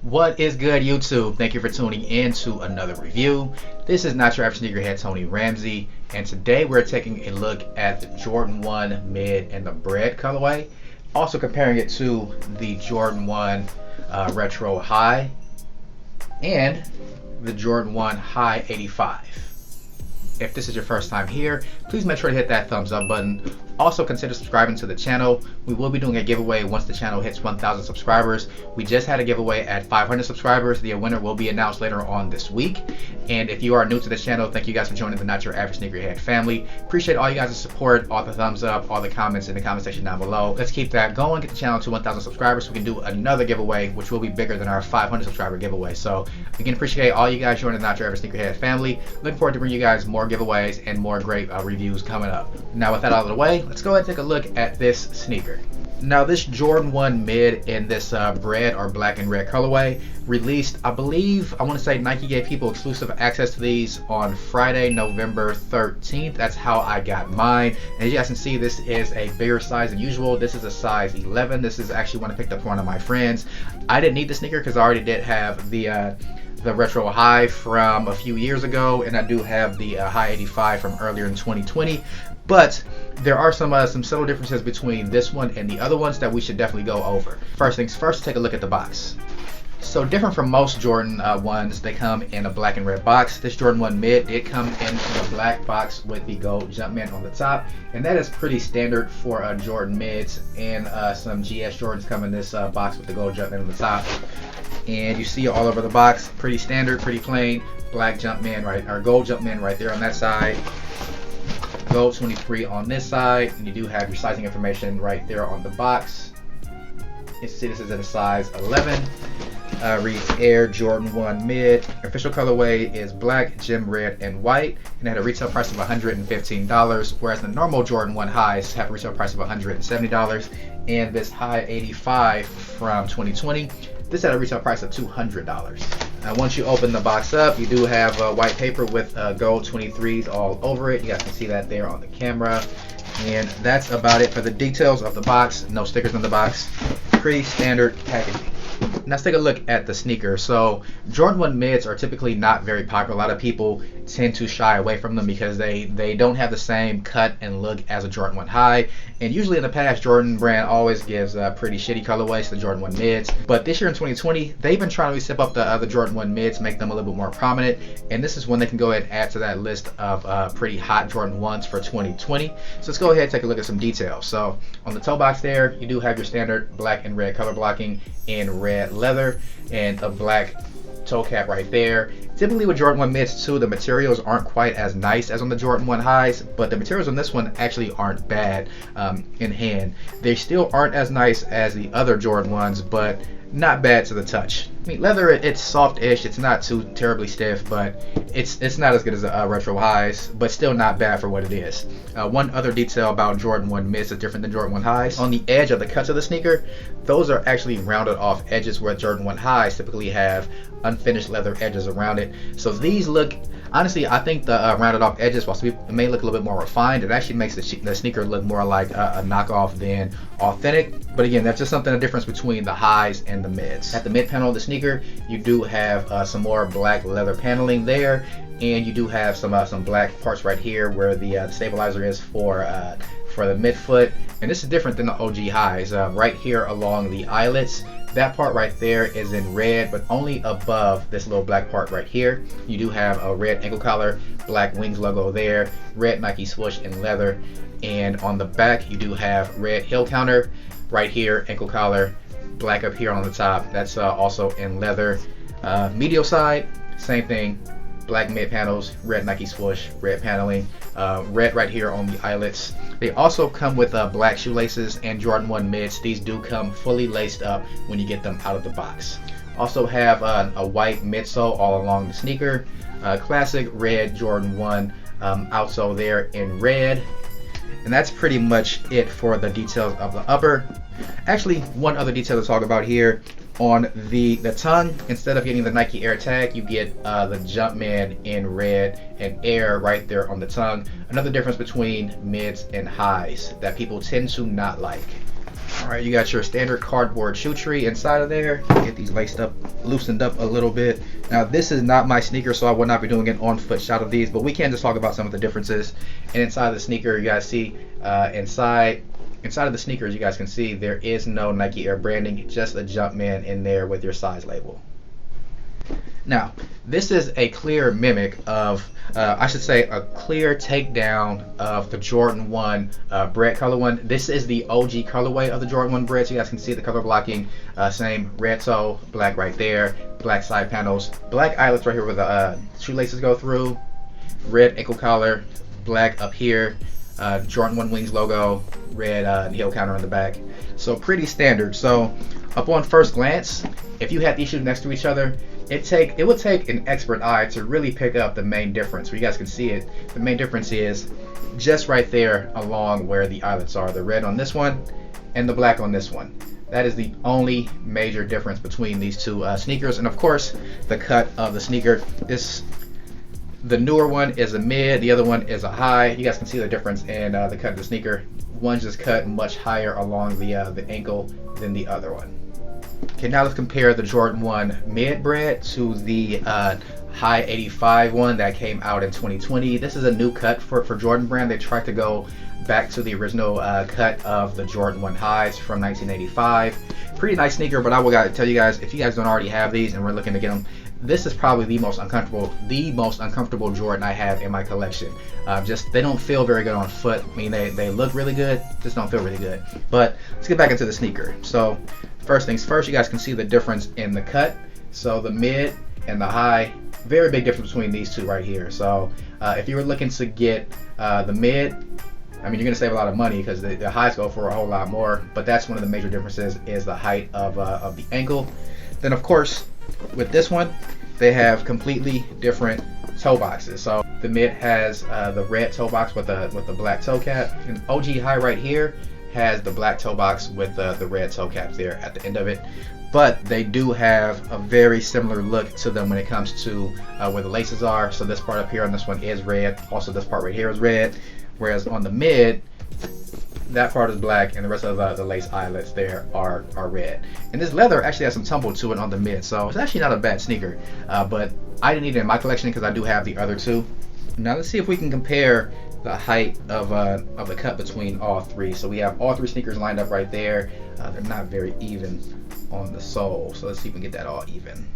What is good, YouTube? Thank you for tuning in to another review. This is not your average sneakerhead, Tony Ramsey, and today we're taking a look at the Jordan 1 Mid and the Bred colorway, also comparing it to the Jordan 1 Retro High and the Jordan 1 High 85. If this is your first time here, please make sure to hit that thumbs up button. Also consider subscribing to the channel. We will be doing a giveaway once the channel hits 1,000 subscribers. We just had a giveaway at 500 subscribers. The winner will be announced later on this week. And if you are new to the channel, thank you guys for joining the Not Your Average Sneakerhead family. Appreciate all you guys' support, all the thumbs up, all the comments in the comment section down below. Let's keep that going, get the channel to 1,000 subscribers so we can do another giveaway, which will be bigger than our 500 subscriber giveaway. So again, appreciate all you guys joining the Not Your Average Sneakerhead family. Looking forward to bringing you guys more giveaways and more great reviews coming up. Now with that out of the way, let's go ahead and take a look at this sneaker. Now this Jordan 1 Mid in this Bred or black and red colorway released, I believe, I want to say Nike gave people exclusive access to these on Friday, November 13th. That's how I got mine. And as you guys can see, this is a bigger size than usual. This is a size 11. This is actually one I picked up for one of my friends. I didn't need the sneaker because I already did have the Retro High from a few years ago, and I do have the High 85 from earlier in 2020. But there are some subtle differences between this one and the other ones that we should definitely go over. First things first, take a look at the box. So different from most Jordan ones, they come in a black and red box. This Jordan 1 Mid did come in a black box with the gold Jumpman on the top, and that is pretty standard for Jordan Mids, and some GS Jordans come in this box with the gold Jumpman on the top. And you see it all over the box, pretty standard, pretty plain, black Jumpman right, or gold Jumpman right there on that side, gold 23 on this side, and you do have your sizing information right there on the box. You see this is in a size 11. Reads Air Jordan 1 Mid. Official colorway is black, gem red, and white, and at a retail price of $115, whereas the normal Jordan 1 Highs have a retail price of $170, and this High 85 from 2020, this had a retail price of $200. Now once you open the box up, you do have white paper with gold 23s all over it. You guys can see that there on the camera. And that's about it for the details of the box. No stickers on the box. Pretty standard packaging. Now let's take a look at the sneaker. So Jordan 1 Mids are typically not very popular. A lot of people tend to shy away from them because they don't have the same cut and look as a Jordan 1 High. And usually in the past, Jordan brand always gives pretty shitty colorways to the Jordan 1 Mids. But this year in 2020, they've been trying to step up the Jordan 1 Mids, make them a little bit more prominent. And this is when they can go ahead and add to that list of pretty hot Jordan 1s for 2020. So let's go ahead and take a look at some details. So on the toe box there, you do have your standard black and red color blocking in red leather, and a black toe cap right there. Typically with Jordan 1 Mids too, the materials aren't quite as nice as on the Jordan 1 Highs, but the materials on this one actually aren't bad in hand. They still aren't as nice as the other Jordan 1s, but not bad to the touch. I mean, leather, it's soft-ish, it's not too terribly stiff, but it's not as good as the Retro Highs, but still not bad for what it is. One other detail about Jordan 1 Mids is different than Jordan 1 Highs. On the edge of the cuts of the sneaker, those are actually rounded off edges, where Jordan 1 Highs typically have unfinished leather edges around it. So these look, honestly, I think the rounded off edges, while it may look a little bit more refined, it actually makes the sneaker look more like a knockoff than authentic. But again, that's just something, a difference between the highs and the mids. At the mid panel of the sneaker, you do have some more black leather paneling there, and you do have some black parts right here where the stabilizer is for the midfoot. And this is different than the OG Highs. Right here along the eyelets, that part right there is in red, but only above this little black part right here. You do have a red ankle collar, black Wings logo there, red Nike swoosh in leather, and on the back you do have red heel counter right here, ankle collar, black up here on the top. That's also in leather. Medial side, same thing. Black mid panels, red Nike swoosh, red paneling, red right here on the eyelets. They also come with black shoelaces, and Jordan 1 Mids, these do come fully laced up when you get them out of the box. Also have a white midsole all along the sneaker. Classic red Jordan 1 outsole there in red. And that's pretty much it for the details of the upper. Actually, one other detail to talk about here. On the tongue, instead of getting the Nike Air tag, you get the Jumpman in red and Air right there on the tongue. Another difference between mids and highs that people tend to not like. All right, you got your standard cardboard shoe tree inside of there. Get these laced up, loosened up a little bit. Now, this is not my sneaker, so I will not be doing an on-foot shot of these, but we can just talk about some of the differences. And inside the sneaker, you guys see inside of the sneakers, you guys can see there is no Nike Air branding, just a Jumpman in there with your size label. Now, this is a clear mimic of, I should say, a clear takedown of the Jordan 1 Bred color one. This is the OG colorway of the Jordan 1 Bred, so you guys can see the color blocking, same red toe, black right there, black side panels, black eyelets right here where the shoelaces go through, red ankle collar, black up here, Jordan 1 Wings logo, red heel counter on the back. So pretty standard. So upon first glance, if you had these shoes next to each other, it would take an expert eye to really pick up the main difference. Where you guys can see it, the main difference is just right there along where the eyelets are, the red on this one and the black on this one. That is the only major difference between these two sneakers. And of course, the cut of the sneaker. The newer one is a mid, the other one is a high. You guys can see the difference in the cut of the sneaker. One's just cut much higher along the ankle than the other one. Okay, now let's compare the Jordan 1 Mid Bred to the High 85 one that came out in 2020. This is a new cut for Jordan Brand. They tried to go back to the original cut of the Jordan 1 Highs from 1985. Pretty nice sneaker, but I will tell you guys, if you guys don't already have these and we're looking to get them, this is probably the most uncomfortable Jordan I have in my collection. They don't feel very good on foot. I mean, they look really good, just don't feel really good. But let's get back into the sneaker. So first things first, you guys can see the difference in the cut. So the mid and the high, very big difference between these two right here. So if you were looking to get the mid, I mean, you're gonna save a lot of money because the highs go for a whole lot more. But that's one of the major differences, is the height of the ankle. Then of course, with this one, they have completely different toe boxes. So the mid has the red toe box with the black toe cap, and OG high right here has the black toe box with the red toe caps there at the end of it. But they do have a very similar look to them when it comes to where the laces are. So this part up here on this one is red. Also this part right here is red. Whereas on the mid, that part is black and the rest of the lace eyelets there are red. And this leather actually has some tumble to it on the mid, so it's actually not a bad sneaker. But I didn't need it in my collection because I do have the other two. Now let's see if we can compare the height of the cut between all three. So we have all three sneakers lined up right there. They're not very even on the sole, so let's see if we can get that all even.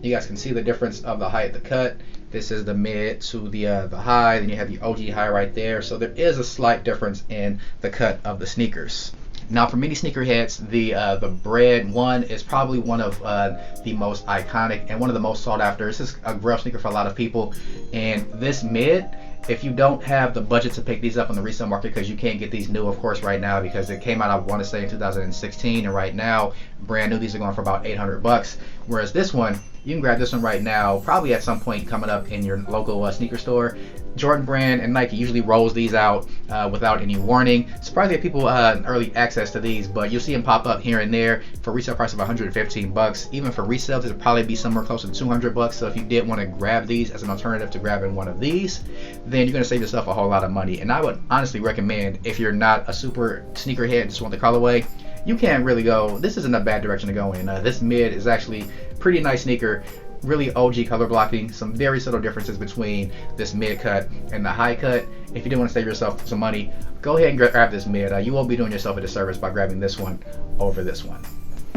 You guys can see the difference of the height of the cut. This is the mid to the high, then you have the OG high right there. So there is a slight difference in the cut of the sneakers. Now for many sneakerheads, the Bred one is probably one of the most iconic and one of the most sought after. This is a grail sneaker for a lot of people. And this mid, if you don't have the budget to pick these up on the resale market, because you can't get these new, of course, right now, because it came out, I want to say, in 2016, and right now, brand new, these are going for about $800. Whereas this one, you can grab this one right now, probably at some point coming up in your local sneaker store. Jordan Brand and Nike usually rolls these out without any warning. Surprised that people early access to these, but you'll see them pop up here and there for resale price of $115. Even for resale, this would probably be somewhere closer to $200. So if you did want to grab these as an alternative to grabbing one of these, then you're going to save yourself a whole lot of money. And I would honestly recommend, if you're not a super sneakerhead, just want the colorway, you can't really go, this isn't a bad direction to go in. This mid is actually pretty nice sneaker, really OG color blocking, some very subtle differences between this mid cut and the high cut. If you do want to save yourself some money, go ahead and grab this mid. You won't be doing yourself a disservice by grabbing this one over this one.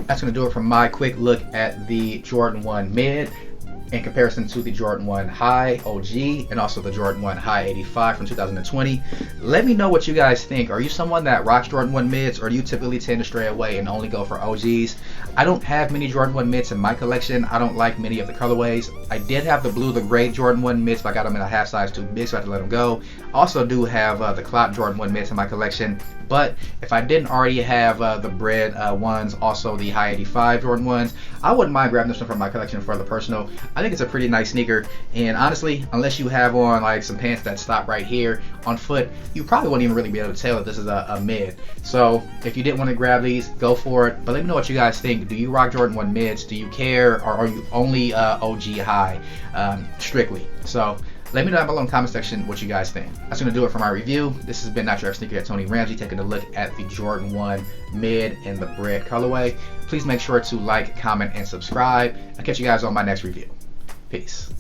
That's going to do it for my quick look at the Jordan 1 mid in comparison to the Jordan 1 High OG and also the Jordan 1 High 85 from 2020. Let me know what you guys think. Are you someone that rocks Jordan 1 mids, or do you typically tend to stray away and only go for OGs? I don't have many Jordan 1 mids in my collection. I don't like many of the colorways. I did have the blue, the gray Jordan 1 mids, but I got them in a half size too big, so I had to let them go. Also do have the cloud Jordan 1 mids in my collection. But if I didn't already have the Bred ones, also the High 85 Jordan ones, I wouldn't mind grabbing this one from my collection for the personal. I think it's a pretty nice sneaker, and honestly, unless you have on like some pants that stop right here on foot, you probably wouldn't even really be able to tell that this is a mid. So if you didn't want to grab these, go for it. But let me know what you guys think. Do you rock Jordan 1 mids? Do you care, or are you only OG High strictly? So Let me know down below in the comment section what you guys think. That's going to do it for my review. This has been Not Your Average Sneakerhead Tony Ramsey taking a look at the Jordan 1 Mid and the Bred colorway. Please make sure to like, comment, and subscribe. I'll catch you guys on my next review. Peace.